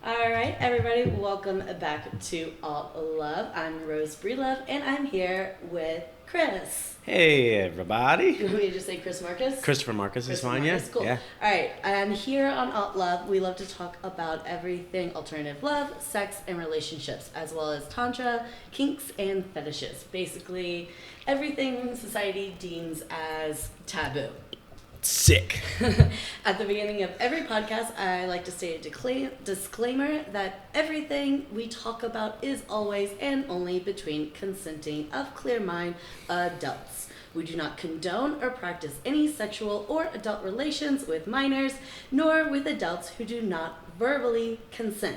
All right, everybody, welcome back to Alt Love. I'm Rose Breelove, and I'm here with Chris. Hey, everybody. You want me to just say Chris Marcus? Christopher Marcus is fine, yeah? Cool. Yeah. All right, and here on Alt Love, we love to talk about everything alternative love, sex, and relationships, as well as tantra, kinks, and fetishes. Basically, everything society deems as taboo. Sick. At the beginning of every podcast, I like to state a disclaimer that everything we talk about is always and only between consenting of clear mind adults. We do not condone or practice any sexual or adult relations with minors, nor with adults who do not verbally consent,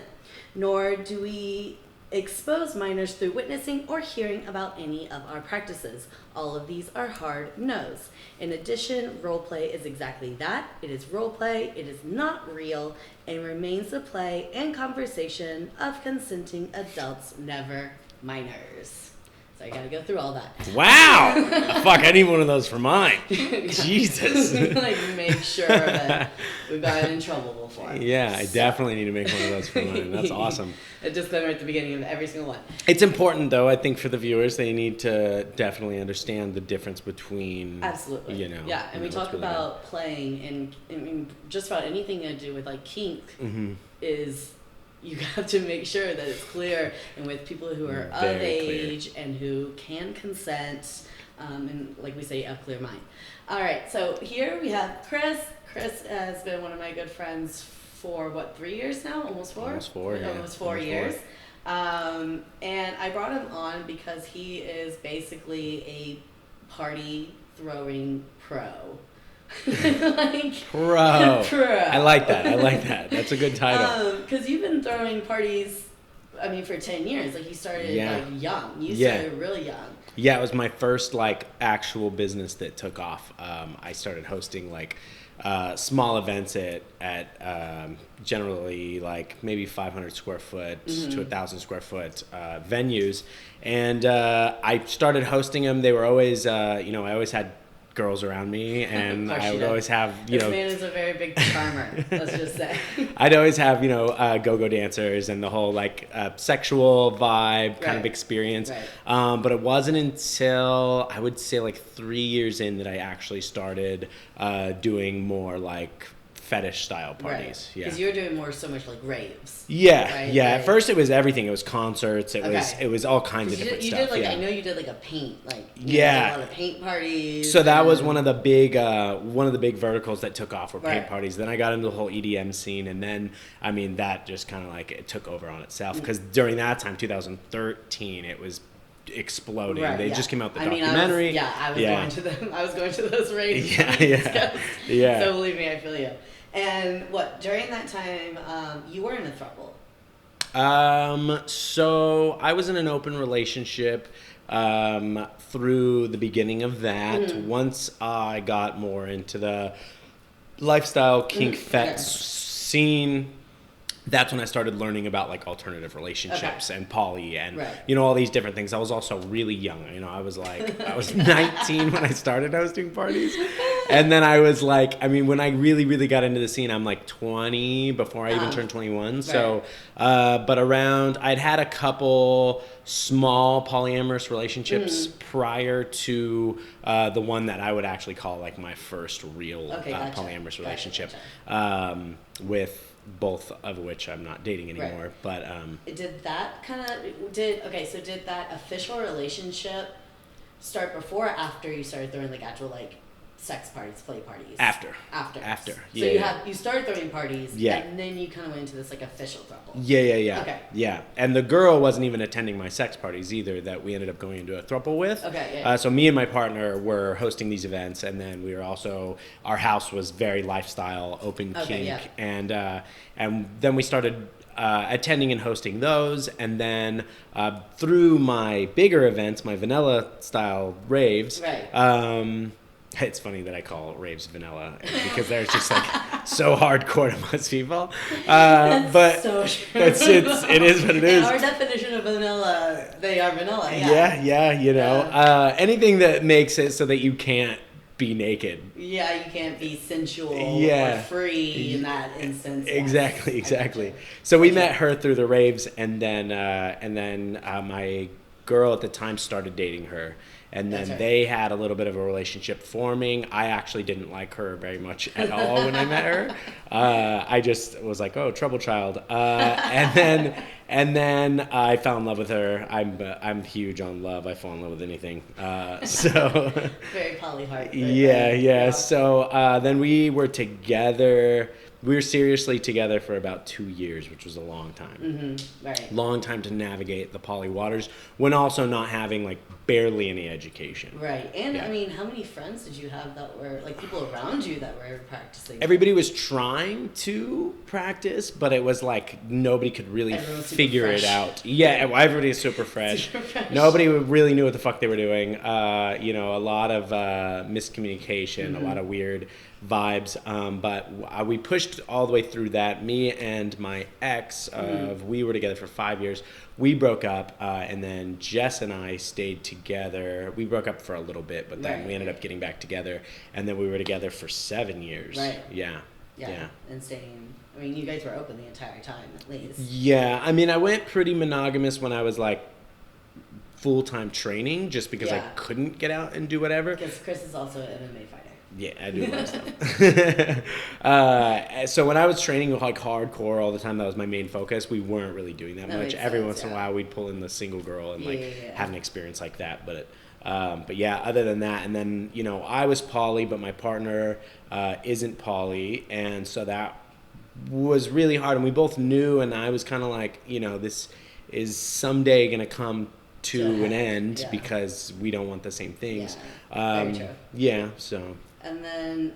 nor do we expose minors through witnessing or hearing about any of our practices. All of these are hard no's. In addition, roleplay is exactly that. It is roleplay, it is not real, and remains a play and conversation of consenting adults, never minors. So I gotta go through all that. Wow! Fuck, I need one of those for mine. Jesus. Like, make sure that we've gotten in trouble before. Yeah, I definitely need to make one of those for mine. That's awesome. A disclaimer at the beginning of every single one. It's important, though, I think, for the viewers. They need to definitely understand the difference between... Absolutely. You know. Yeah, and we talk really about playing, and I mean, just about anything to do with, like, kink is... You have to make sure that it's clear and with people who are of age and who can consent, and like we say, of clear mind. All right, so here we have Chris. Chris has been one of my good friends for, 3 years now? Almost 4? Almost 4, yeah. Almost 4 years. And I brought him on because he is basically a party-throwing pro. Like, Pro. I like that. That's a good title. Because you've been throwing parties, I mean, for 10 years. Like, you started like young. You started really young. Yeah, it was my first like actual business that took off. I started hosting like small events at generally like maybe 500 square foot to 1,000 square foot venues, and I started hosting them. They were always, I always had girls around me, and I would always have, This man is a very big charmer, let's just say. I'd always have, go-go dancers and the whole, like, sexual vibe kind of experience. Right. But it wasn't until, I would say, like, 3 years in that I actually started doing more, like, fetish-style parties. Right. Because you were doing so much, like, raves. Yeah, right? yeah. At first, it was everything. It was concerts. It was all kinds of different stuff. You did, like, I know you did, like, a paint, like, you did a lot of paint parties. So that was one of the big verticals that took off were paint parties. Then I got into the whole EDM scene, and then, I mean, that just kind of, like, it took over on itself. Because during that time, 2013, it was exploding. They just came out with the documentary. I was going to those raves. Yeah. So believe me, I feel you. And during that time, you were in a throuple? So I was in an open relationship through the beginning of that. Once I got more into the lifestyle kink fet scene, that's when I started learning about like alternative relationships and poly and all these different things. I was also really young. I was 19 when I started hosting parties. And then I was like, I mean, when I really, really got into the scene, I'm like 20 before I even turned 21. So, but I'd had a couple small polyamorous relationships prior to the one that I would actually call like my first real polyamorous relationship with both of which I'm not dating anymore. But did that official relationship start before or after you started throwing like actual like sex parties, play parties? After. So Yeah. you started throwing parties, and then you kind of went into this like official throuple. Yeah. Okay. Yeah, and the girl wasn't even attending my sex parties either that we ended up going into a throuple with. Okay. Yeah. So me and my partner were hosting these events, and then we were also, our house was very lifestyle, open kink, and then we started attending and hosting those, and then through my bigger events, my vanilla style raves. It's funny that I call raves vanilla because they're just like so hardcore to most people. But so true. It is what it is. Our definition of vanilla, they are vanilla. Yeah. Anything that makes it so that you can't be naked. Yeah, you can't be sensual Yeah. or free in that instance. Exactly. So we met her through the raves, and then my girl at the time started dating her. And then they had a little bit of a relationship forming. I actually didn't like her very much at all when I met her. I just was like, oh, trouble child. And then I fell in love with her. I'm huge on love. I fall in love with anything. So very polyheart. Yeah. So then we were together. We were seriously together for about 2 years, which was a long time. Mm-hmm. Right. Long time to navigate the poly waters when also not having like barely any education. Right. And I mean, how many friends did you have that were like people around you that were practicing? Everybody was trying to practice, but it was like nobody could really figure it out. Yeah, everybody is super fresh. Nobody really knew what the fuck they were doing. A lot of miscommunication, a lot of weird vibes, but we pushed all the way through that. Me and my ex, we were together for 5 years. We broke up, and then Jess and I stayed together. We broke up for a little bit, but then we ended up getting back together, and then we were together for 7 years. Right. Yeah. And staying. I mean, you guys were open the entire time, at least. Yeah. I mean, I went pretty monogamous when I was like full-time training, just because I couldn't get out and do whatever. Because Chris is also an MMA fighter. Yeah, I do a lot of stuff. So when I was training like hardcore all the time, that was my main focus. We weren't really doing that much. Every once in a while, we'd pull in the single girl and have an experience like that. But yeah, other than that, and then I was poly, but my partner isn't poly, and so that was really hard. And we both knew, and I was kind of like, this is someday gonna come to an end because we don't want the same things. Very true. Yeah. So. And then,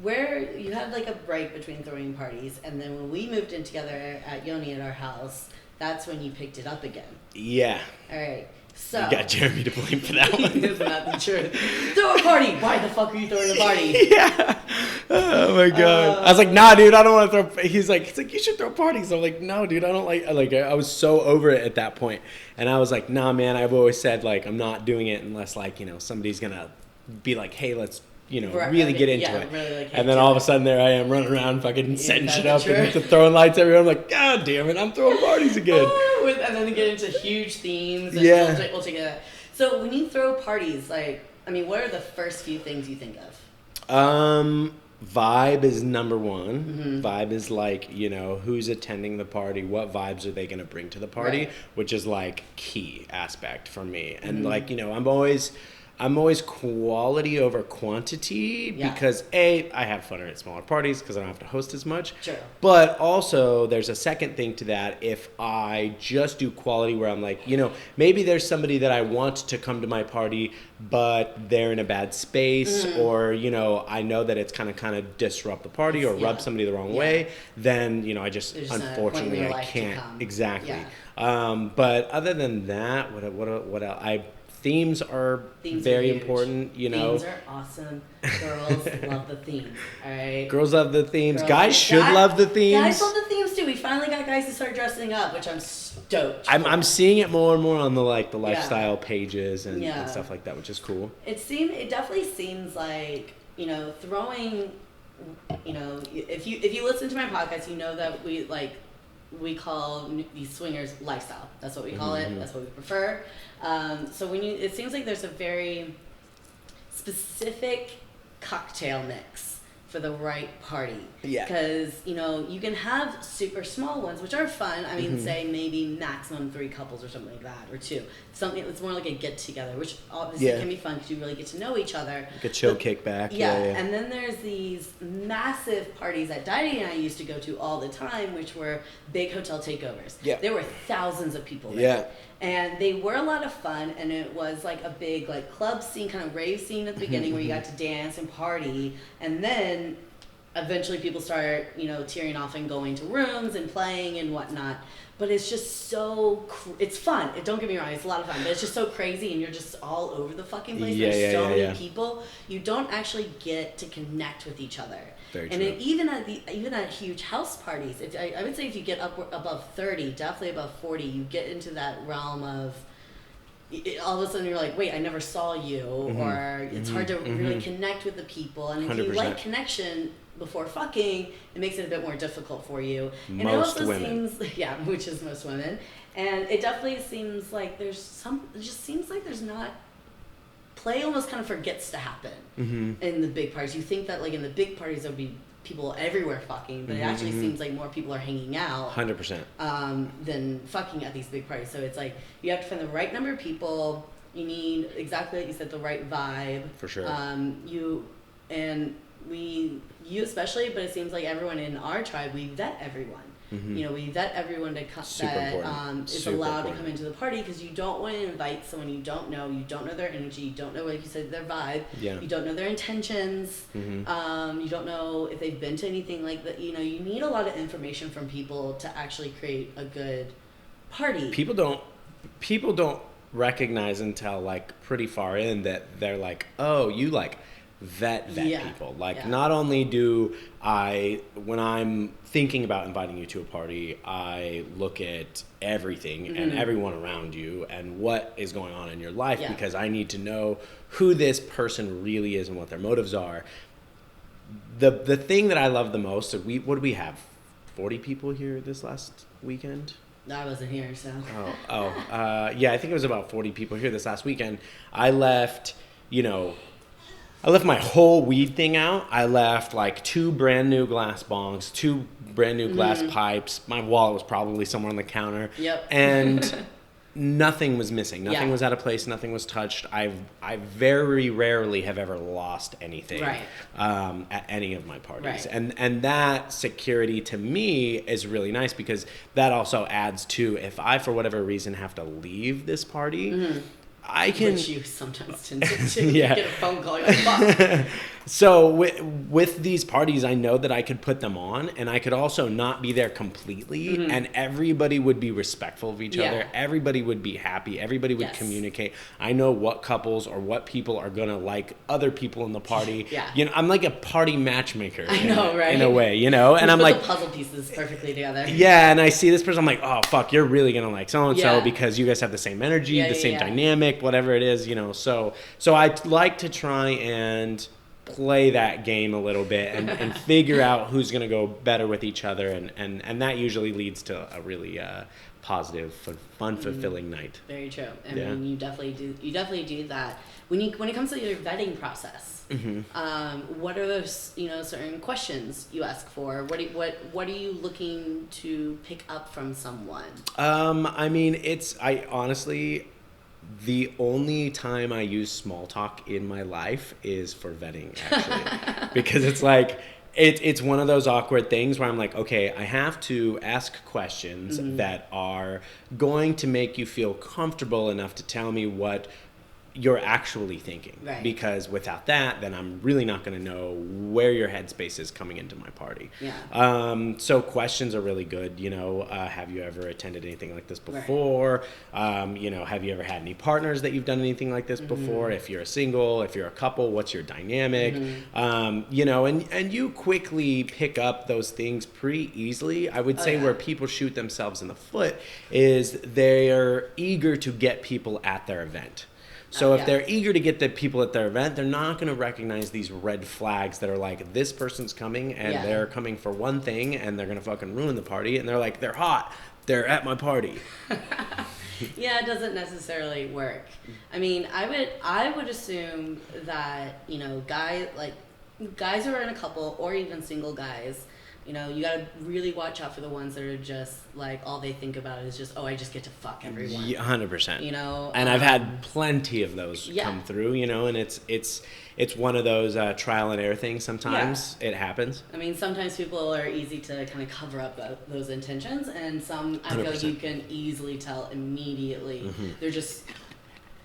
where you had like a break between throwing parties, and then when we moved in together at Yoni at our house, that's when you picked it up again. Yeah. All right. So you got Jeremy to blame for that one. That's not the truth. Throw a party. Why the fuck are you throwing a party? Yeah. Oh my god. I was like, nah, dude, I don't want to throw. He's like, you should throw parties. I'm like, no, dude, I don't like. I was so over it at that point, and I was like, nah, man. I've always said like, I'm not doing it unless like somebody's gonna be like, hey, let's really get into it. Really, like, and then all of a sudden there I am running around fucking setting shit up and throwing lights everywhere. I'm like, god damn it, I'm throwing parties again. And then get into huge themes. And we'll take that. So when you throw parties, like, I mean, what are the first few things you think of? Vibe is number one. Mm-hmm. Vibe is like, who's attending the party, what vibes are they going to bring to the party, which is like key aspect for me. And like, I'm always quality over quantity because I have funner at smaller parties because I don't have to host as much. Sure. But also there's a second thing to that. If I just do quality where I'm like, maybe there's somebody that I want to come to my party, but they're in a bad space or, I know that it's kind of disrupt the party or rub somebody the wrong way, then, I just unfortunately I can't. Exactly. Yeah. But other than that, what else? Themes are very important, Themes are awesome. Girls love the themes, all right? Girls love the themes. Guys should love the themes. Guys love the themes too. We finally got guys to start dressing up, which I'm stoked. I'm seeing it more and more on the lifestyle pages and stuff like that, which is cool. It definitely seems like, throwing, if you listen to my podcast, you know that we call these swingers lifestyle. That's what we call it. That's what we prefer. So it seems like there's a very specific cocktail mix for the right party. Yeah. Because, you can have super small ones, which are fun. I mean, say maybe maximum 3 couples or something like that, or 2. Something that's more like a get together, which obviously can be fun because you really get to know each other. Like a chill kickback. Yeah. And then there's these massive parties that Daddy and I used to go to all the time, which were big hotel takeovers. Yeah. There were thousands of people there. Yeah. And they were a lot of fun, and it was like a big club scene, kind of rave scene at the beginning where you got to dance and party, and then eventually people start, tearing off and going to rooms and playing and whatnot. But it's just it's fun. Don't get me wrong, it's a lot of fun, but it's just so crazy, and you're just all over the fucking place. There's so many people. You don't actually get to connect with each other. Very true. And even at huge house parties, I would say if you get up above 30, definitely above 40, you get into that realm of all of a sudden you're like, wait, I never saw you, or it's hard to really connect with the people. And if 100%. You like connection before fucking, it makes it a bit more difficult for you. And most it also women. seems, yeah, which is most women. And it definitely seems like it just seems like there's not, play almost kind of forgets to happen in the big parties. You think that like in the big parties there would be people everywhere fucking, but it actually seems like more people are hanging out 100% than fucking at these big parties. So it's like you have to find the right number of people. You need exactly like you said, the right vibe. For sure. You especially, but it seems like everyone in our tribe, we vet everyone. You know, we vet everyone to is allowed to come into the party, because you don't want to invite someone you don't know their energy, you don't know, like you said, their vibe, you don't know their intentions, you don't know if they've been to anything like that. You know, you need a lot of information from people to actually create a good party. People don't recognize until like pretty far in that they're like, oh, you like vet people. Like not only do I, when I'm thinking about inviting you to a party, I look at everything and everyone around you and what is going on in your life, because I need to know who this person really is and what their motives are. The thing that I love the most, what do we have? 40 people here this last weekend? I wasn't here, so. Yeah, I think it was about 40 people here this last weekend. I left my whole weed thing out. I left like 2 brand new glass bongs, 2 brand new glass pipes. My wallet was probably somewhere on the counter. Yep. And nothing was missing. Nothing was out of place. Nothing was touched. I very rarely have ever lost anything at any of my parties. Right. And that security to me is really nice, because that also adds to, if I for whatever reason have to leave this party, I can. Which you sometimes tend to get a phone call. You're like, fuck. So with these parties, I know that I could put them on, and I could also not be there completely, and everybody would be respectful of each other. Everybody would be happy. Everybody would communicate. I know what couples or what people are gonna like other people in the party. You know, I'm like a party matchmaker. I know, right? In a way, you know, and I'm like the puzzle pieces perfectly together. Yeah, and I see this person, I'm like, oh fuck, you're really gonna like so and so because you guys have the same energy, the same dynamic, whatever it is, you know. So I like to try and play that game a little bit and figure out who's going to go better with each other, and that usually leads to a really positive, fun, fulfilling night. Very true. I mean, you definitely do that. When it comes to your vetting process, what are those certain questions you ask for? What are you looking to pick up from someone? I mean, I honestly, the only time I use small talk in my life is for vetting, actually. Because it's like, it's one of those awkward things where I'm like, okay, I have to ask questions that are going to make you feel comfortable enough to tell me what you're actually thinking. Right. Because without that, then I'm really not going to know where your headspace is coming into my party. So questions are really good. Have you ever attended anything like this before? Right. Have you ever had any partners that you've done anything like this before? If you're a single, if you're a couple, what's your dynamic? And you quickly pick up those things pretty easily. I would say where people shoot themselves in the foot is they're eager to get people at their event. So if they're eager to get the people at their event, they're not going to recognize these red flags that are like, this person's coming and they're coming for one thing and they're going to fucking ruin the party. And they're like, they're hot. They're at my party. Yeah, it doesn't necessarily work. I mean, I would assume that, guys who are in a couple or even single guys, you got to really watch out for the ones that are just like, all they think about is just, I just get to fuck everyone. 100%. And I've had plenty of those come through, and it's one of those trial and error things. Sometimes it happens. I mean, sometimes people are easy to kind of cover up those intentions, and some I feel like you can easily tell immediately. They're just...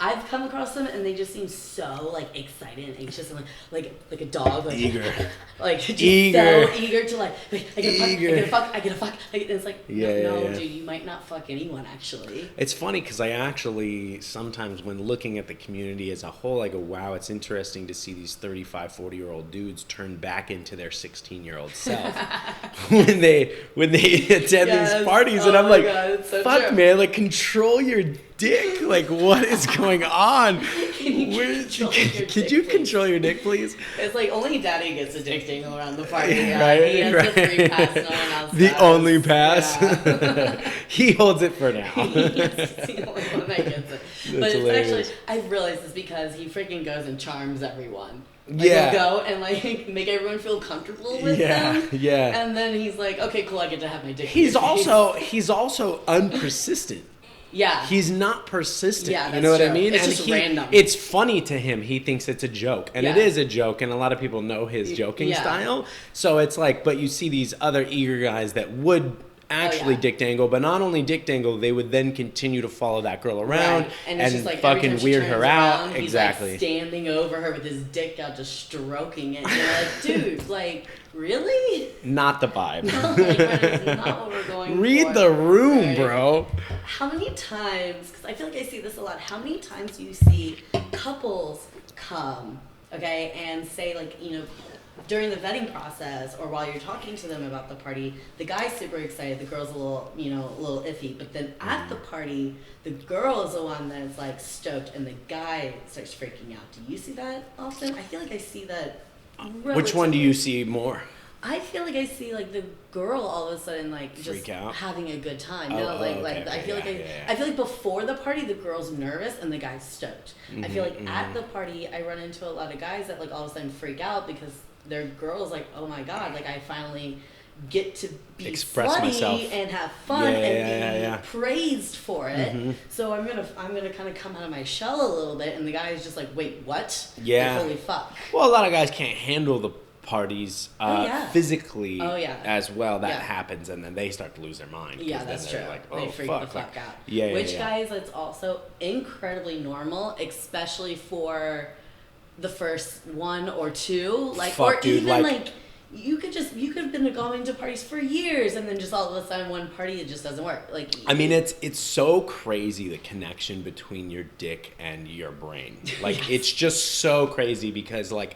I've come across them and they just seem so excited and anxious and like a dog, eager, just so eager to I get a fuck. It's like no, dude, you might not fuck anyone actually. It's funny because I actually sometimes when looking at the community as a whole, I go, wow, it's interesting to see these 35, 40-year-old dudes turn back into their 16-year-old self when they attend these parties, and I'm like, God, fuck, true. Man, control your dick? Like, what is going on? Could you control your dick, please? It's like only Daddy gets a dick dangle around the party. Yeah. Right, He has the free pass. No one else The does. only pass. Yeah. He holds it for now. He's the only one that gets it. But it's actually, I realized this because he freaking goes and charms everyone. Like, Yeah. he'll go and like make everyone feel comfortable with them. Yeah. And then he's like, okay, cool, I get to have my dick. He's also unpersistent. Yeah. He's not persistent. Yeah, you know what true. I mean? It's and just random. It's funny to him. He thinks it's a joke. And it Yeah. is a joke. And a lot of people know his joking Yeah. style. So it's like, but you see these other eager guys that would actually dick dangle, but not only dick dangle, they would then continue to follow that girl around and, it's just like fucking weird her out. Around, Exactly. He's like standing over her with his dick out, just stroking it. And you're like, dude, like, really? Not the vibe. No, like, that is not what we're going Read for. the room, Right. bro. How many times, because I feel like I see this a lot, how many times do you see couples come, okay, and say, like, you know, during the vetting process or while you're talking to them about the party, the guy's super excited, the girl's a little, you know, a little iffy, but then at the party, the girl is the one that's like stoked and the guy starts freaking out. Do you see that often? I feel like I see that. Which one do you see more? I feel like I see like the girl all of a sudden like Freak just out? having a good time. Oh, No, like okay, I feel yeah. I feel like before the party the girl's nervous and the guy's stoked. I feel like at the party I run into a lot of guys that like all of a sudden freak out because their girl's like, oh my god, like I finally get to be Express slutty myself. and have fun and be Yeah. praised for it. So I'm gonna kind of come out of my shell a little bit, and the guy's just like, wait, what? Yeah. Like, holy fuck. Well, a lot of guys can't handle the parties physically as well. That happens, and then they start to lose their mind. Yeah, that's true. Like, they freak the fuck out. Yeah, Which, guys, it's also incredibly normal, especially for the first one or two. Like, Fuck, or dude, even like you could have been going to parties for years, and then just all of a sudden one party it just doesn't work. Like, I mean, it's so crazy the connection between your dick and your brain. Like, it's just so crazy because like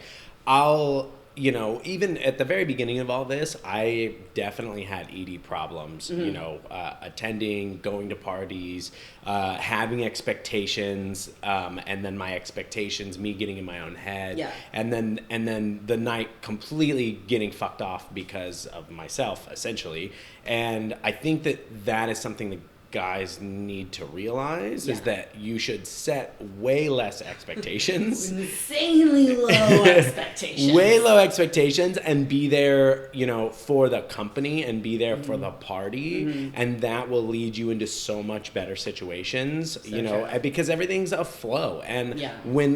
you know, even at the very beginning of all this, I definitely had ED problems, you know, attending, going to parties, having expectations, and then my expectations, me getting in my own head, and then the night completely getting fucked off because of myself, essentially. And I think that is something that guys need to realize is that you should set way less expectations. Insanely low expectations. Way low expectations, and be there, you know, for the company and be there for the party. And that will lead you into so much better situations, you know, because everything's a flow. And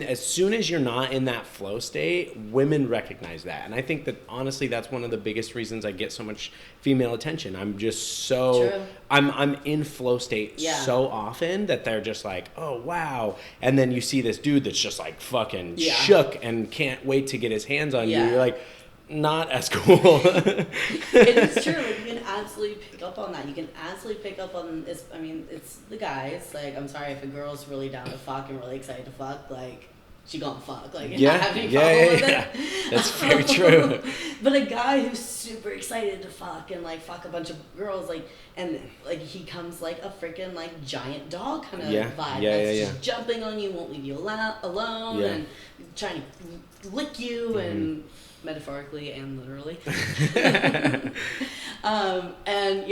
as soon as you're not in that flow state, women recognize that. And I think that honestly, that's one of the biggest reasons I get so much female attention. I'm just so, I'm in flow state so often that they're just like, oh wow. And then you see this dude that's just like fucking shook and can't wait to get his hands on you. You're like, not as cool. It is true. Like, you can absolutely pick up on that. You can absolutely pick up on this. I mean, it's the guys. Like, I'm sorry if a girl's really down to fuck and really excited to fuck, like, she gonna fuck. Like, not have any problem with it. That's very true. But a guy who's super excited to fuck and like fuck a bunch of girls, like, and like he comes like a freaking like giant dog kind of vibe. That's just jumping on you, won't leave you alone, and trying to lick you and metaphorically and literally. And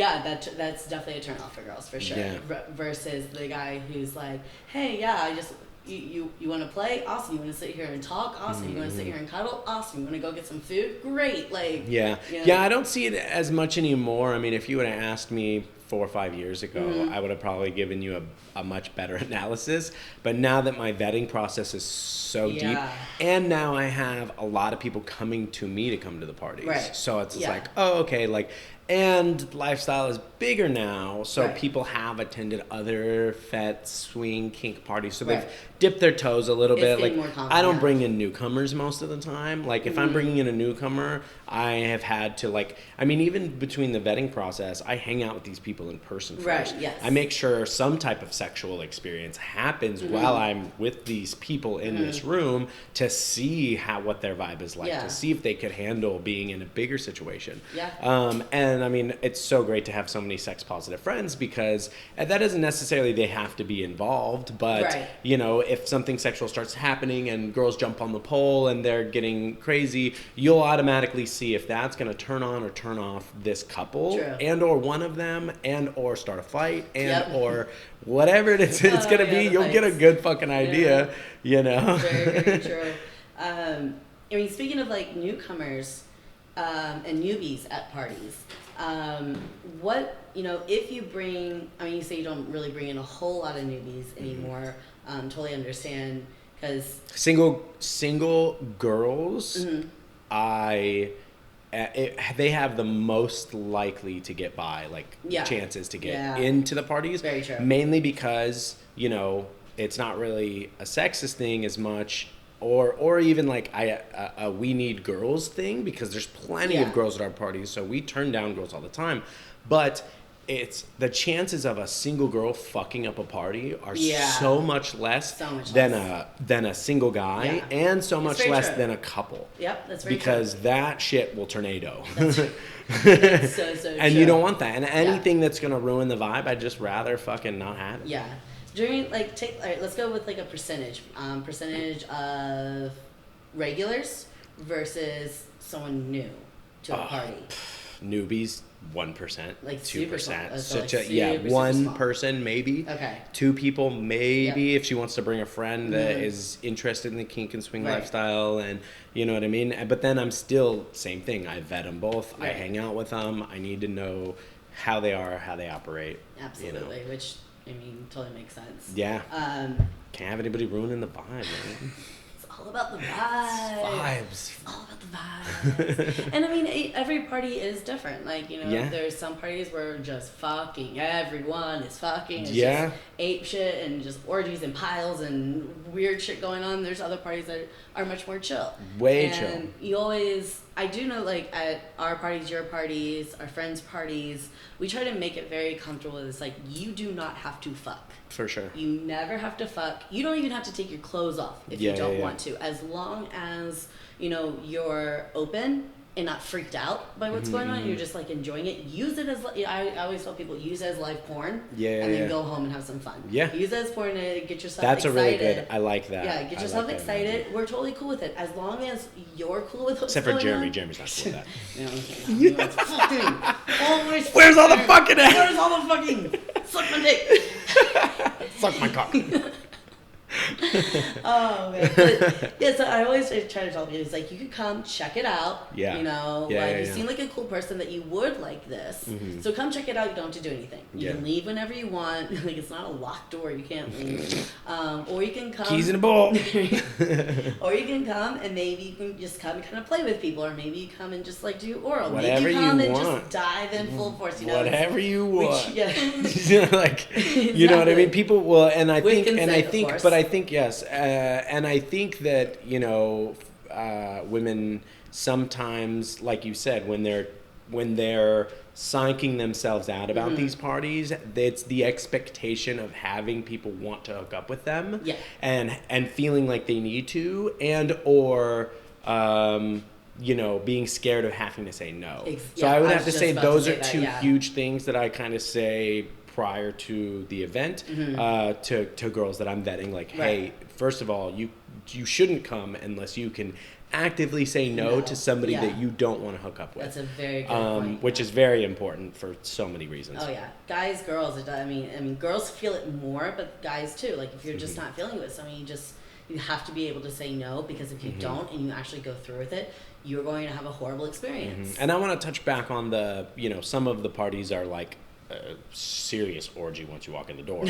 that's definitely a turn off for girls for sure. Versus the guy who's like, hey, I just you want to play? Awesome. You want to sit here and talk? Awesome. You want to sit here and cuddle? Awesome. You want to go get some food? Great. Like, you know, I don't see it as much anymore. I mean, if you would have asked me 4 or 5 years ago, I would have probably given you a much better analysis. But now that my vetting process is so deep, and now I have a lot of people coming to me to come to the parties. So it's like, oh, okay, like, and lifestyle is bigger now, so people have attended other fet, swing, kink parties, so they've dipped their toes a little bit. Like, I don't bring in newcomers most of the time. Like, if I'm bringing in a newcomer, I have had to, like, I mean, even between the vetting process, I hang out with these people people in person first. Right, yes. I make sure some type of sexual experience happens while I'm with these people in this room to see what their vibe is like, to see if they could handle being in a bigger situation. Yeah. And I mean, it's so great to have so many sex positive friends, because that doesn't necessarily they have to be involved, but you know, if something sexual starts happening and girls jump on the pole and they're getting crazy, you'll automatically see if that's going to turn on or turn off this couple. True. And or one of them, and or start a fight, and or whatever it is it's going to be. You'll get a good fucking idea, you know. Very, very true. I mean, speaking of like newcomers and newbies at parties, what, you know, if you bring, I mean, you say you don't really bring in a whole lot of newbies anymore. Totally understand, because single girls, they have the most likely to get by, like chances to get into the parties. Very true. Mainly because, you know, it's not really a sexist thing as much, or even like a we need girls thing, because there's plenty of girls at our parties, so we turn down girls all the time. But it's the chances of a single girl fucking up a party are so much less than a single guy, and so much less than a couple. Yep, that's very true. Because that shit will tornado. That's so and true. You don't want that. And anything that's gonna ruin the vibe, I'd just rather fucking not have it. Yeah. During all right, let's go with like a percentage of regulars versus someone new to a party. Newbies. 1%, like 2%, such a one person maybe. Okay. 2 people maybe if she wants to bring a friend that is interested in the kink and swing lifestyle, and you know what I mean. But then I'm still same thing. I vet them both. I hang out with them. I need to know how they are, how they operate. Absolutely, you know? Which I mean totally makes sense. Yeah. Can't have anybody ruining the vibe, man. All about the vibes. It's all about the vibes. And I mean, every party is different. Like, you know, there's some parties where just fucking everyone is fucking. It's just ape shit and just orgies and piles and weird shit going on. There's other parties that are much more chill. Way chill. And you always, I do know, like, at our parties, your parties, our friends' parties, we try to make it very comfortable. It's like, you do not have to fuck. For sure. You never have to fuck. You don't even have to take your clothes off if you don't want to. As long as, you know, you're open and not freaked out by what's going on. You're just like enjoying it. Use it as, I always tell people, use it as live porn. And then go home and have some fun. Yeah. Use it as porn to get yourself excited. That's a really good, I like that. Yeah, get yourself excited. We're totally cool with it. As long as you're cool with what's going on. Except for Jeremy. Jeremy's not cool with that. Fucking. Where's all the fucking at? Where's all the fucking? Suck my dick. Suck my cock. Oh man. But, so I always try to tell people, it's like, you could come check it out. Yeah. You know, you seem like a cool person that you would like this. So come check it out. You don't have to do anything. You can leave whenever you want. Like, it's not a locked door. You can't leave. Or you can come. Keys in a bowl. Or you can come and maybe you can just come and kind of play with people, or maybe you come and just like do oral. Whatever maybe you come and just dive in full force. You know, whatever you want. Like, you know what I mean? People will, and I think, but I think yes, and I think that, you know, women sometimes, like you said, when they're psyching themselves out about these parties, it's the expectation of having people want to hook up with them, and feeling like they need to, and or you know, being scared of having to say no. So I would have to say those are two huge things that I kind of say prior to the event to girls that I'm vetting, like, hey, first of all, you shouldn't come unless you can actively say no to somebody that you don't want to hook up with. That's a very good point. Which is very important for so many reasons. Oh yeah, guys, girls. I mean, girls feel it more, but guys too. Like, if you're just not feeling it with something, you have to be able to say no, because if you don't and you actually go through with it, you're going to have a horrible experience. And I want to touch back on the, you know, some of the parties are like a serious orgy once you walk in the door.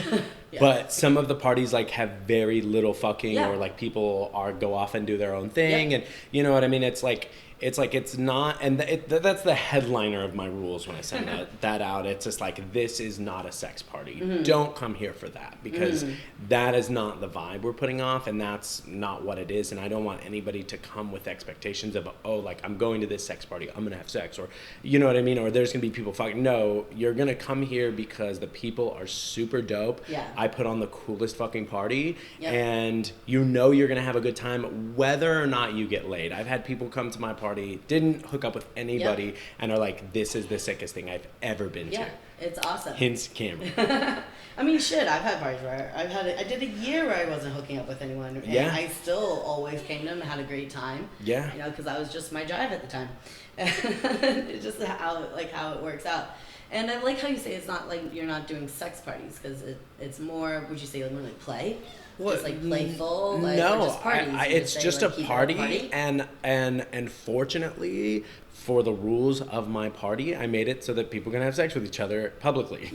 But some of the parties like have very little fucking, or like people go off and do their own thing, and you know what I mean. It's like, it's like, it's not, and that's the headliner of my rules when I send that out. It's just like, this is not a sex party. Don't come here for that, because that is not the vibe we're putting off, and that's not what it is. And I don't want anybody to come with expectations of, oh, like, I'm going to this sex party, I'm gonna have sex, or you know what I mean, or there's gonna be people fucking. No, you're gonna come here because the people are super dope. I put on the coolest fucking party, and you know you're gonna have a good time whether or not you get laid. I've had people come to my party, didn't hook up with anybody, and are like, this is the sickest thing I've ever been to. It's awesome. Hints camera. I mean, shit, I've had parties where I did a year where I wasn't hooking up with anyone, and I still always came to them and had a great time. You know, because I was just my jive at the time. It's just how it works out. And I like how you say it's not like you're not doing sex parties, because it's more, would you say, like more like play? Well, just like playful, like, no, or just parties? It's just like, a party, and fortunately for the rules of my party, I made it so that people can have sex with each other publicly.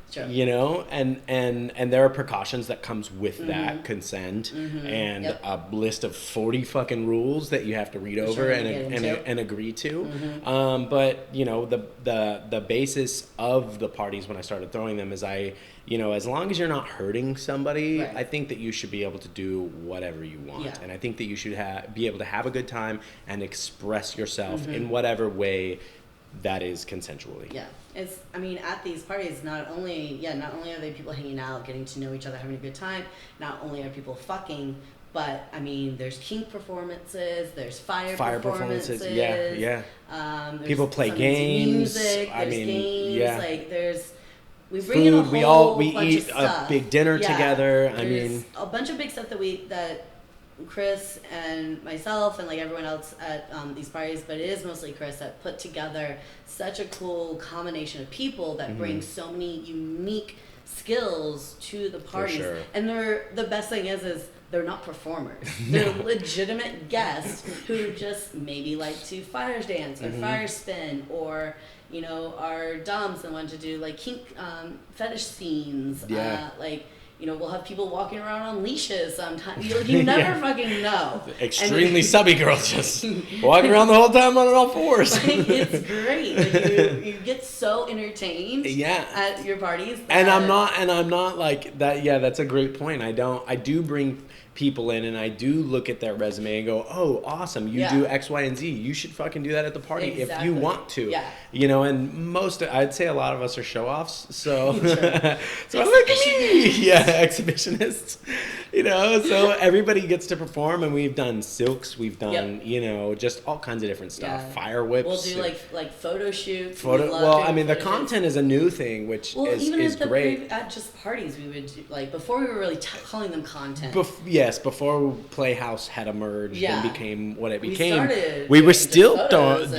Sure. You know, and there are precautions that comes with that consent, and a list of 40 fucking rules that you have to read over and agree to. But you know, the basis of the parties when I started throwing them is as long as you're not hurting somebody, I think that you should be able to do whatever you want, and I think that you should be able to have a good time and express yourself in whatever way that is consensually. I mean, at these parties, not only are they people hanging out, getting to know each other, having a good time, not only are people fucking, but I mean, there's kink performances, there's fire performances. People play games. Music, there's games, like we bring food, in a whole we bunch eat of stuff. A big dinner together. I mean, a bunch of big stuff that Chris and myself and like everyone else at these parties, but it is mostly Chris that put together such a cool combination of people that bring so many unique skills to the parties. And the best thing is they're not performers. They're legitimate guests who just maybe like to fire dance or fire spin, or you know, are doms and want to do like kink fetish scenes. You know, we'll have people walking around on leashes sometimes. You never fucking know. Extremely subby girls just walking around the whole time on all fours. Like, it's great. Like, you get so entertained at your parties. And I'm not like that. Yeah, that's a great point. I do bring people in, and I do look at their resume and go, oh, awesome, you do X, Y, and Z. You should fucking do that at the party if you want to. You know, and I'd say a lot of us are show-offs, so so look at me, exhibitionists. You know, so everybody gets to perform, and we've done silks, we've done you know, just all kinds of different stuff, fire whips. We'll do like photo shoots. I mean, the content is a new thing, which is great. At just parties, we would do, like, before we were really calling them content. Before Playhouse had emerged and became what it became, we were still throwing,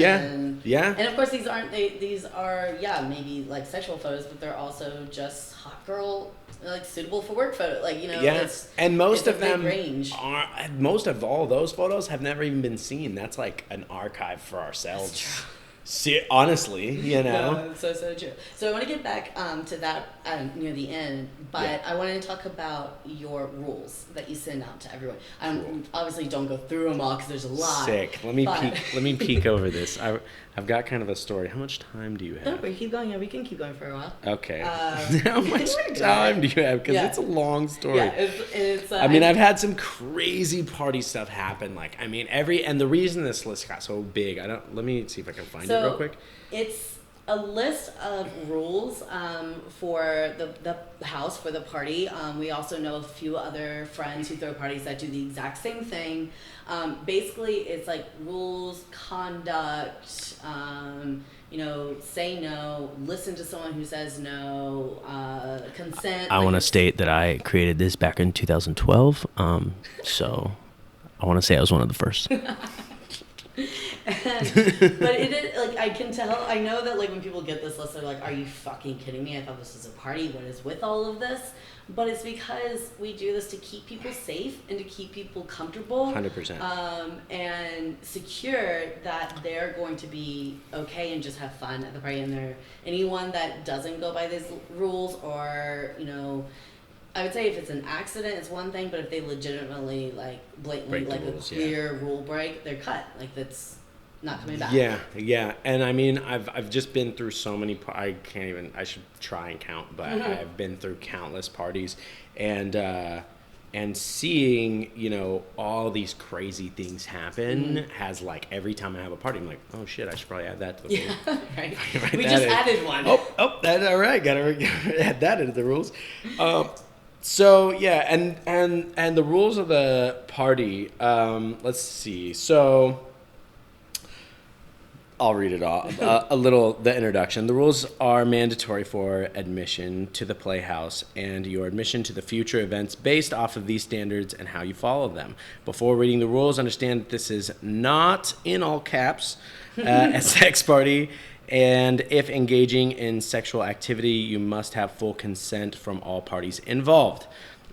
and of course these are maybe like sexual photos, but they're also just hot girl, like suitable for work photo, like, you know. And most of them most of all those photos have never even been seen. That's like an archive for ourselves. That's true. See, honestly, you know. No, so true. So I want to get back to that near the end, but I wanted to talk about your rules that you send out to everyone. Obviously don't go through them all because there's a lot. Sick. Let me peek over this. I've got kind of a story. How much time do you have? Don't worry, keep going. Yeah, we can keep going for a while. Okay. How much time do you have? Because it's a long story. Yeah, it's I mean, I've had some crazy party stuff happen. Like, I mean, and the reason this list got so big, let me see if I can find it real quick. It's a list of rules for the house, for the party. We also know a few other friends who throw parties that do the exact same thing. Basically, it's like rules, conduct, you know, say no, listen to someone who says no, consent. I want to state that I created this back in 2012, so I want to say I was one of the first. But it is, like, I can tell, I know that, like, when people get this list, they're like, are you fucking kidding me? I thought this was a party. What is with all of this? But it's because we do this to keep people safe and to keep people comfortable. 100%. And secure that they're going to be okay and just have fun at the party. And anyone that doesn't go by these rules, or, you know, I would say if it's an accident, it's one thing, but if they legitimately, like, blatantly, like, a clear rule break, they're cut. Like, that's not coming back. Yeah. And I mean, I've just been through so many, I should try and count, but I've been through countless parties, and seeing, you know, all these crazy things happen has, like, every time I have a party, I'm like, oh shit, I should probably add that to the rules. Yeah, right. We just added one. That's all right. Gotta add that into the rules. So yeah, and the rules of the party. Let's see. So I'll read it all. The introduction. The rules are mandatory for admission to the Playhouse and your admission to the future events based off of these standards and how you follow them. Before reading the rules, understand that this is not, in all caps, a sex party, and if engaging in sexual activity, you must have full consent from all parties involved.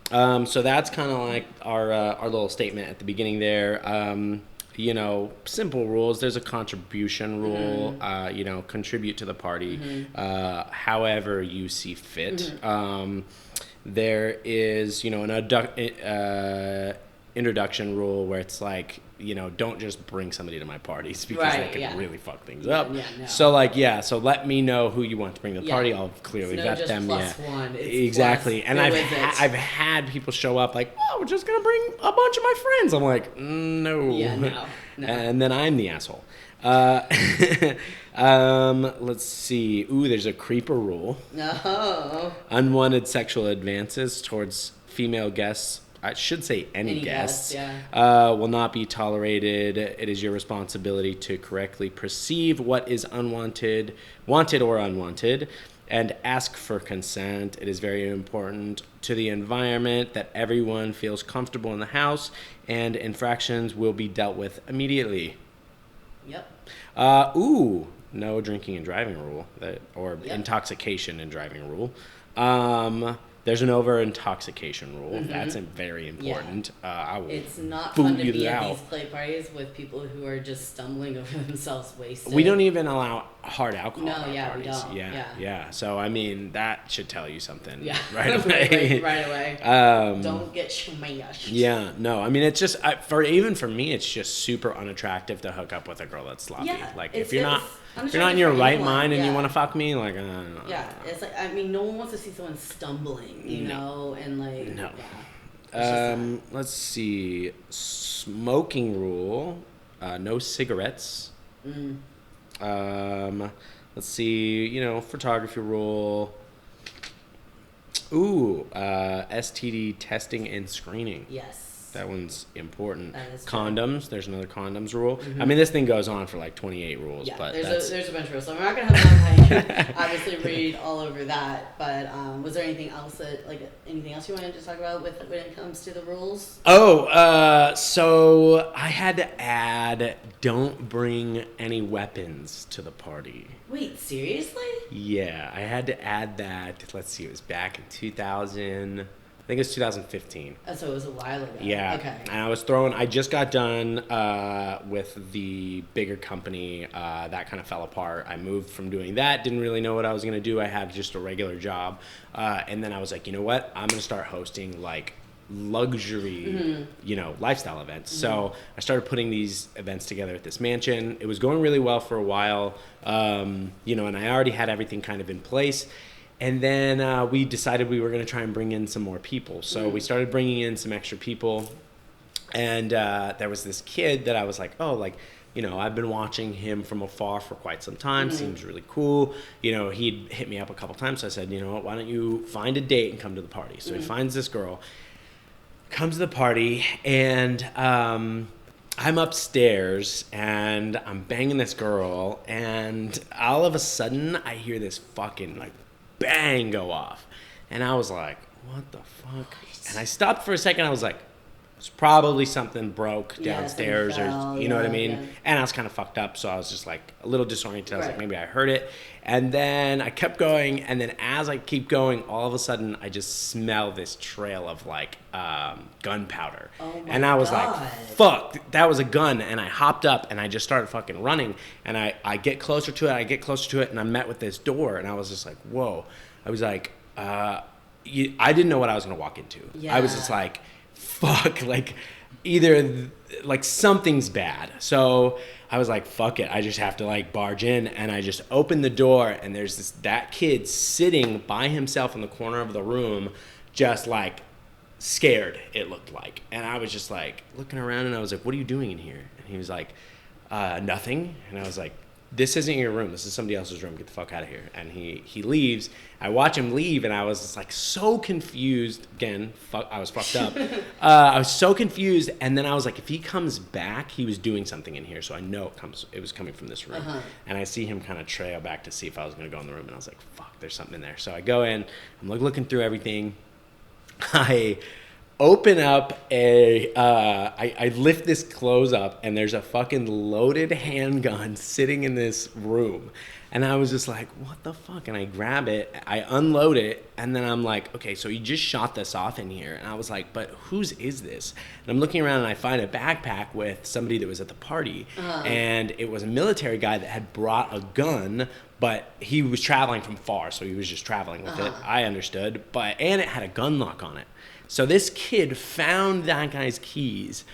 So that's kind of like our little statement at the beginning there. You know, simple rules. There's a contribution rule. You know, contribute to the party however you see fit. There is, you know, an introduction rule where it's like, you know, don't just bring somebody to my parties because they can really fuck things up. Yeah, no. So like, so let me know who you want to bring to the party. I'll clearly vet them. One. It's exactly. And I've had people show up like, oh, we're just gonna bring a bunch of my friends. I'm like, no. Yeah, no. And then I'm the asshole. Let's see. Ooh, there's a creeper rule. No. Unwanted sexual advances towards female guests. I should say any guests will not be tolerated. It is your responsibility to correctly perceive what is unwanted, wanted or unwanted, and ask for consent. It is very important to the environment that everyone feels comfortable in the house, and infractions will be dealt with immediately. Yep. No drinking and driving rule, intoxication and driving rule. There's an over-intoxication rule. That's very important. It's not fun to be at these play parties with people who are just stumbling over themselves wasted. We don't even allow hard alcohol at parties. We don't. Yeah. So, I mean, that should tell you something right away. right away. Don't get smashed. Yeah, no. I mean, it's just, for me, it's just super unattractive to hook up with a girl that's sloppy. Yeah, like, if you're not in your right mind and you want to fuck me, like, yeah, it's like, I mean, no one wants to see someone stumbling, you know, and like, no. Let's see. Smoking rule. No cigarettes. Let's see. You know, photography rule. STD testing and screening. Yes. That one's important. That is true. Condoms. There's another condoms rule. I mean, this thing goes on for like 28 rules. Yeah, but there's a bunch of rules. So we're not going to have time to obviously read all over that. But was there anything else anything else you wanted to talk about when it comes to the rules? So I had to add, don't bring any weapons to the party. Wait, seriously? Yeah, I had to add that. Let's see, it was back in 2000. I think it was 2015. Oh, so it was a while ago. Yeah. Okay. And I just got done with the bigger company. That kind of fell apart. I moved from doing that. Didn't really know what I was going to do. I had just a regular job. And then I was like, you know what? I'm going to start hosting like luxury, lifestyle events. So I started putting these events together at this mansion. It was going really well for a while, and I already had everything kind of in place. And then we decided we were going to try and bring in some more people. So we started bringing in some extra people. And there was this kid that I was like, I've been watching him from afar for quite some time. Seems really cool. He'd hit me up a couple times. So I said, why don't you find a date and come to the party? So he finds this girl, comes to the party, and I'm upstairs and I'm banging this girl. And all of a sudden I hear this fucking bang go off, and I was like, what the fuck? And I stopped for a second. I was like, it's probably something broke downstairs, or you know what I mean? Yeah. And I was kind of fucked up, so I was just like a little disoriented. I was like, maybe I heard it. And then I kept going, and then as I keep going, all of a sudden I just smell this trail of gunpowder. And I was like, fuck, that was a gun. And I hopped up and I just started fucking running, and I get closer to it, and I'm met with this door, and I was just like, whoa. I was like, I didn't know what I was gonna walk into. I was just like, fuck, either like something's bad. So I was like, fuck it. I just have to like barge in, and I just opened the door, and there's that kid sitting by himself in the corner of the room, just like scared, it looked like. And I was just like looking around, and I was like, what are you doing in here? And he was like, nothing. And I was like, this isn't your room. This is somebody else's room. Get the fuck out of here. And he leaves. I watch him leave, and I was just like so confused. Again, I was fucked up. I was so confused, and then I was like, if he comes back, he was doing something in here, so I know it was coming from this room. And I see him kind of trail back to see if I was going to go in the room, and I was like, fuck, there's something in there. So I go in. I'm like looking through everything. I open up I lift this clothes up, and there's a fucking loaded handgun sitting in this room. And I was just like, what the fuck? And I grab it, I unload it, and then I'm like, okay, so he just shot this off in here. And I was like, but whose is this? And I'm looking around, and I find a backpack with somebody that was at the party. And it was a military guy that had brought a gun, but he was traveling from far, so he was just traveling with it. I understood. And it had a gun lock on it. So this kid found that guy's keys,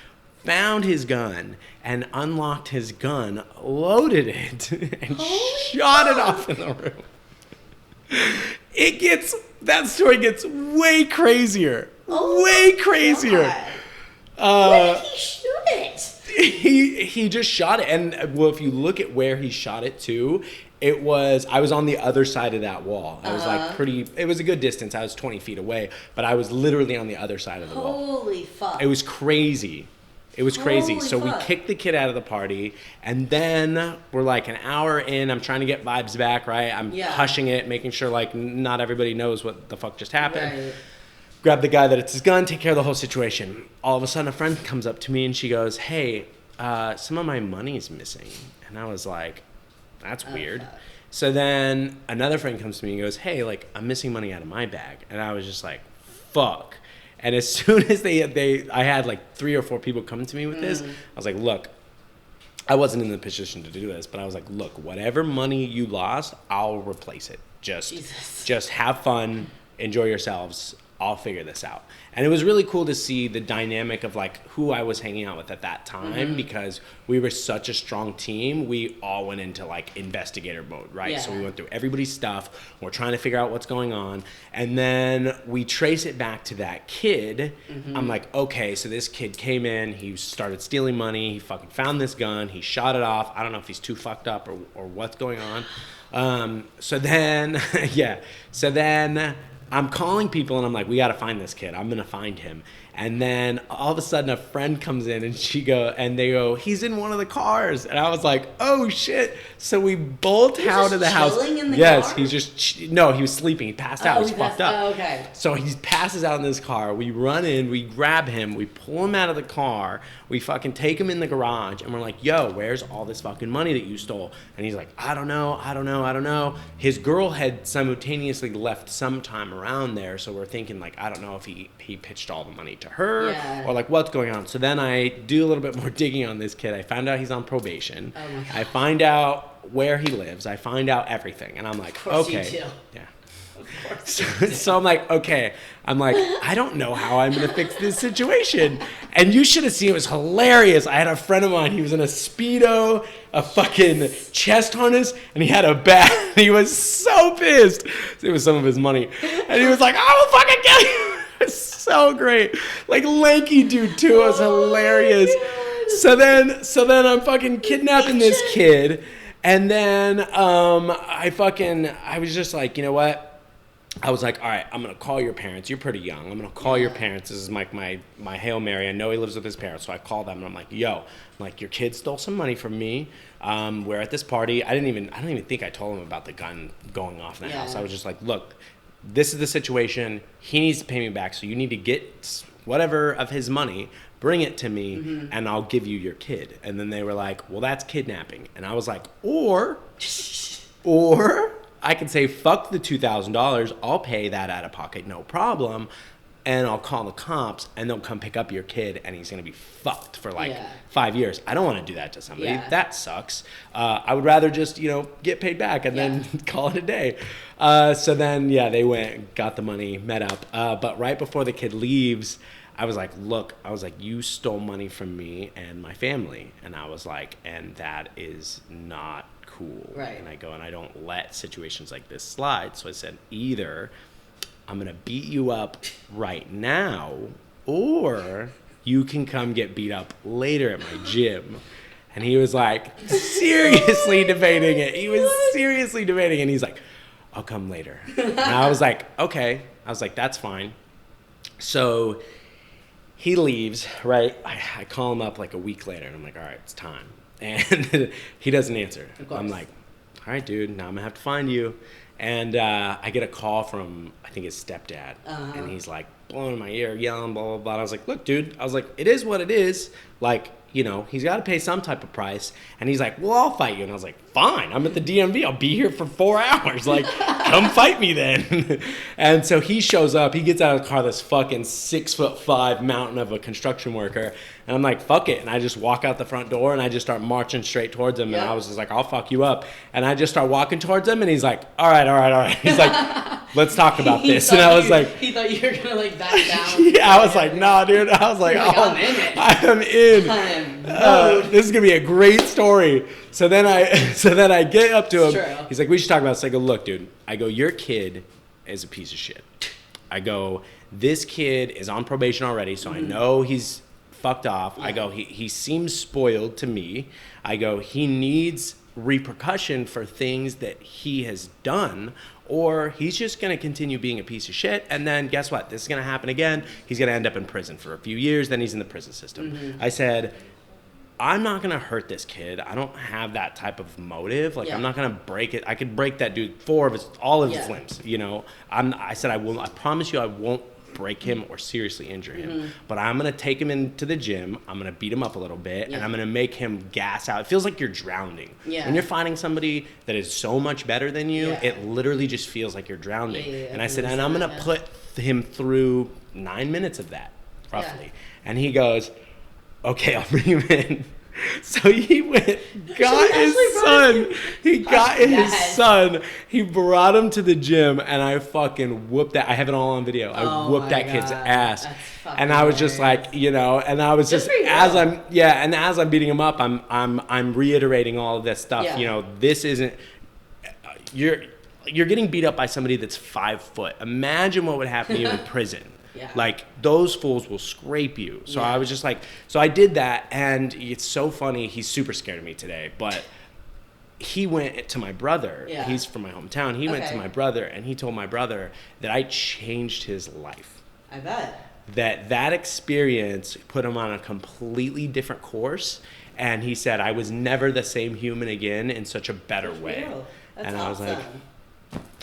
found his gun, and unlocked his gun, loaded it, and shot it off in the room. That story gets way crazier. Way crazier. Where did he shoot it? He just shot it. And well, if you look at where he shot it to, I was on the other side of that wall. I was like it was a good distance. I was 20 feet away, but I was literally on the other side of the wall. Holy fuck. It was crazy. It was crazy. So we kicked the kid out of the party, and then we're like an hour in. I'm trying to get vibes back, right? I'm hushing it, making sure like not everybody knows what the fuck just happened. Right. Grab the guy that it's his gun, take care of the whole situation. All of a sudden, a friend comes up to me, and she goes, hey, some of my money is missing. And I was like, that's weird. So then another friend comes to me and goes, hey, like, I'm missing money out of my bag. And I was just like, fuck. And as soon as I had like 3 or 4 people come to me with this, I was like, look, I wasn't in the position to do this, but I was like, look, whatever money you lost, I'll replace it. Just have fun, enjoy yourselves. I'll figure this out. And it was really cool to see the dynamic of like who I was hanging out with at that time, because we were such a strong team. We all went into like investigator mode, right? So we went through everybody's stuff. We're trying to figure out what's going on. And then we trace it back to that kid. I'm like, okay, so this kid came in, he started stealing money, he fucking found this gun, he shot it off. I don't know if he's too fucked up or what's going on. So then I'm calling people, and I'm like, we got to find this kid. I'm going to find him. And then all of a sudden a friend comes in, and they go, he's in one of the cars. And I was like, oh shit. So we bolt out of the house. In the yes, car? he was sleeping. He passed out. He was fucked up. Oh, okay. So he passes out in this car. We run in, we grab him, we pull him out of the car, we fucking take him in the garage, and we're like, yo, where's all this fucking money that you stole? And he's like, I don't know. His girl had simultaneously left sometime around there, so we're thinking like, I don't know if he pitched all the money to her or like what's going on. So then I do a little bit more digging on this kid. I found out he's on probation. Oh my God. I find out where he lives. I find out everything, and I'm like, okay, yeah. So I'm like, okay. I'm like, I don't know how I'm gonna fix this situation. And you should have seen, it was hilarious. I had a friend of mine. He was in a Speedo, a fucking chest harness, and he had a bat. He was so pissed. It was some of his money, and he was like, I will fucking kill you. It's so great. Like lanky dude too. It was hilarious. So then I'm fucking kidnapping this kid. And then I was just like, you know what? I was like, all right, I'm going to call your parents. You're pretty young. I'm going to call your parents. This is like my Hail Mary. I know he lives with his parents. So I call them, and I'm like, your kid stole some money from me. We're at this party. I don't even think I told him about the gun going off in the house. I was just like, look, this is the situation. He needs to pay me back. So you need to get whatever of his money, bring it to me, and I'll give you your kid. And then they were like, well, that's kidnapping. And I was like, or I can say, fuck the $2,000. I'll pay that out of pocket, no problem. And I'll call the cops, and they'll come pick up your kid, and he's going to be fucked for 5 years. I don't want to do that to somebody. That sucks. I would rather just, get paid back and then call it a day. So then, they went, got the money, met up. But right before the kid leaves, I was like, look, you stole money from me and my family. And I was like, and that is not cool. Right. And I go, and I don't let situations like this slide. So I said, either I'm going to beat you up right now, or you can come get beat up later at my gym. And he was like, seriously debating it. He was seriously debating it. And he's like, I'll come later. And I was like, okay. I was like, that's fine. So he leaves, right? I call him up like a week later, and I'm like, all right, it's time. And he doesn't answer. I'm like, all right, dude, now I'm going to have to find you. And I get a call from, I think his stepdad. And he's like blowing in my ear, yelling, blah, blah, blah. And I was like, look, dude, I was like, it is what it is. Like, you know, he's got to pay some type of price. And he's like, well, I'll fight you. And I was like, fine, I'm at the DMV. I'll be here for 4 hours. Like, come fight me then. And so he shows up. He gets out of the car, this fucking 6'5" mountain of a construction worker. And I'm like, fuck it. And I just walk out the front door and I just start marching straight towards him. And I was just like, I'll fuck you up. And I just start walking towards him. And he's like, all right. He's like, let's talk about this. And I was like, he thought you were going to like back down. Yeah, I was like, nah, dude. I was like, I'm in it. I'm in. This is gonna be a great story. So then I get up to him. True. He's like, we should talk about this. I go, look, dude. I go, your kid is a piece of shit. I go, this kid is on probation already, so I know he's fucked off. I go, he seems spoiled to me. I go, he needs repercussion for things that he has done, or he's just going to continue being a piece of shit. And then guess what? This is going to happen again. He's going to end up in prison for a few years. Then he's in the prison system. I said, I'm not going to hurt this kid. I don't have that type of motive. Like, I'm not going to break it. I could break that dude all of his limbs, you know. I said, I promise you I won't break him or seriously injure him, but I'm going to take him into the gym. I'm going to beat him up a little bit, and I'm going to make him gas out. It feels like you're drowning. When you're fighting somebody that is so much better than you, it literally just feels like you're drowning. And I said, and I'm going to put him through 9 minutes of that, roughly. And he goes, okay, I'll bring him in. So he went, got his son. He got his son. He brought him to the gym, and I fucking whooped that. I have it all on video. I whooped that kid's ass. And I was just like, you know, and I was just as I'm beating him up, I'm reiterating all of this stuff. You know, this isn't you're getting beat up by somebody that's 5 foot. Imagine what would happen to you in prison. Like, those fools will scrape you. So I was just like, so I did that, and it's so funny. He's super scared of me today, but he went to my brother. He's from my hometown. He went to my brother, and he told my brother that I changed his life. I bet. That experience put him on a completely different course, and he said, I was never the same human again in such a better way. That's and awesome. I was like,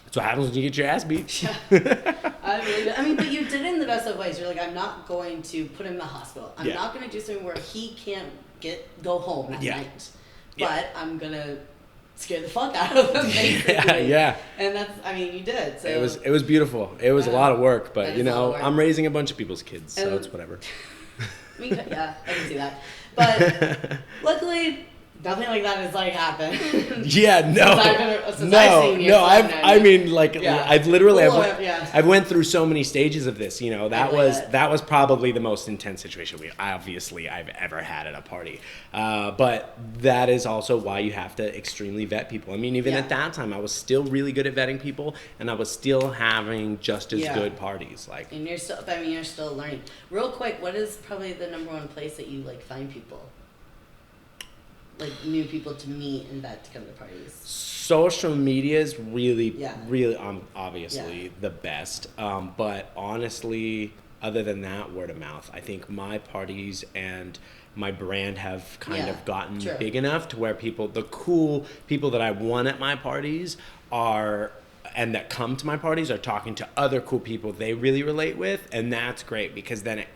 that's what happens when you get your ass beat. I mean, but you did it in the best of ways. You're like, I'm not going to put him in the hospital. I'm not going to do something where he can't go home at night. But I'm going to scare the fuck out of him, basically. And that's, I mean, you did. So it was beautiful. It was a lot of work, but you know, I'm raising a bunch of people's kids, so it's whatever. I mean, I can see that. But luckily, nothing like that has like happened. I mean, like, I've literally, I've went through so many stages of this. You know, that was probably the most intense situation I've ever had at a party. But that is also why you have to extremely vet people. I mean, even at that time, I was still really good at vetting people, and I was still having just as good parties. Like, and you're still learning. Real quick, what is probably the number one place that you like find people? Like, new people to meet and that to come to parties? Social media is really obviously the best. But honestly, other than that, word of mouth. I think my parties and my brand have kind of gotten big enough to where the cool people that I want at my parties and that come to my parties are talking to other cool people they really relate with. And that's great, because then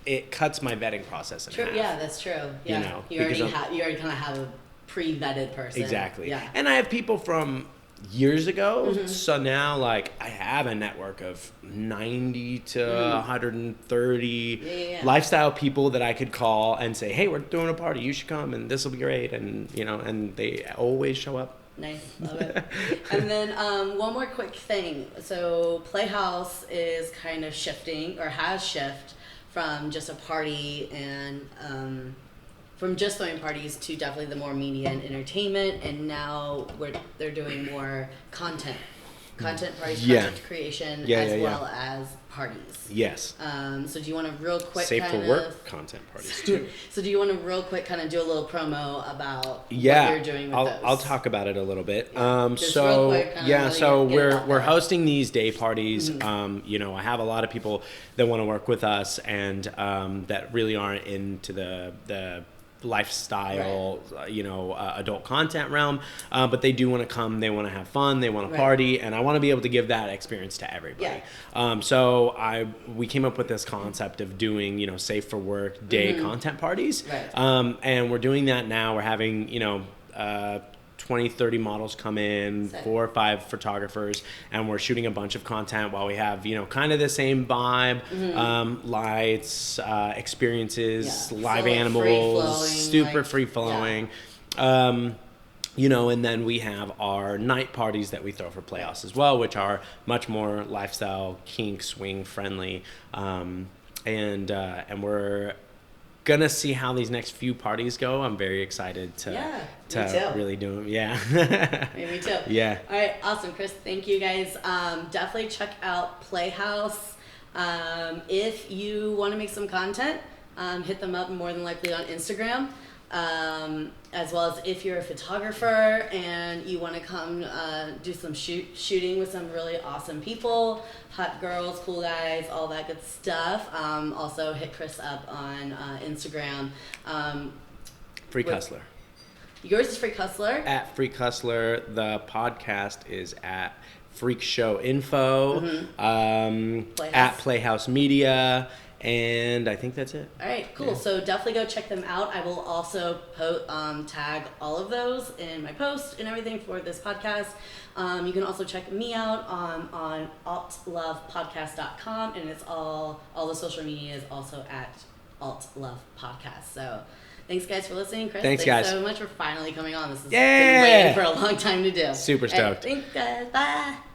it cuts my vetting process in half. Yeah, that's true. Yeah. You already kind of have a pre-vetted person. Exactly. Yeah. And I have people from years ago, so now, like, I have a network of 90 to 130 lifestyle people that I could call and say, hey, we're doing a party, you should come, and this will be great, and, you know, and they always show up. Nice, love it. And then one more quick thing. So Playhouse is kind of shifting, or has shifted, from just a party and from just throwing parties to definitely the more media and entertainment, and now they're doing more content parties, content creation, as well as parties. Yes. So do you want to real quick safe for work content parties too? So do you want to real quick kind of do a little promo about what you're doing with those? I'll talk about it a little bit. Just real quick, so really we're hosting these day parties. I have a lot of people that want to work with us and that really aren't into the lifestyle, adult content realm, but they do want to come, they want to have fun, they want to party, and I want to be able to give that experience to everybody. So we came up with this concept of doing, safe for work day content parties, and we're doing that now. We're having, 20, 30 models come in, 4 or 5 photographers, and we're shooting a bunch of content while we have, kind of the same vibe, lights, experiences, live animals, super free-flowing. And then we have our night parties that we throw for Playhouse as well, which are much more lifestyle, kink, swing friendly. And we're gonna see how these next few parties go. I'm very excited to really do them. Me too. Yeah. All right, awesome, Chris. Thank you, guys. Definitely check out Playhouse. If you want to make some content, hit them up more than likely on Instagram. As well as if you're a photographer and you want to come do some shooting with some really awesome people, hot girls, cool guys, all that good stuff. Also hit Chris up on Instagram. Freak Hustler. Yours is Freak Hustler. At Freak Hustler. The podcast is at Freak Show Info. At Playhouse Media. And I think that's it. All right, cool. Yeah. So definitely go check them out. I will also tag all of those in my post and everything for this podcast. You can also check me out on altlovepodcast.com, and it's all the social media is also at altlovepodcast. So thanks, guys, for listening. Chris, thanks guys so much for finally coming on. This has been waiting for a long time to do. Super stoked. Right, thanks, guys. Bye.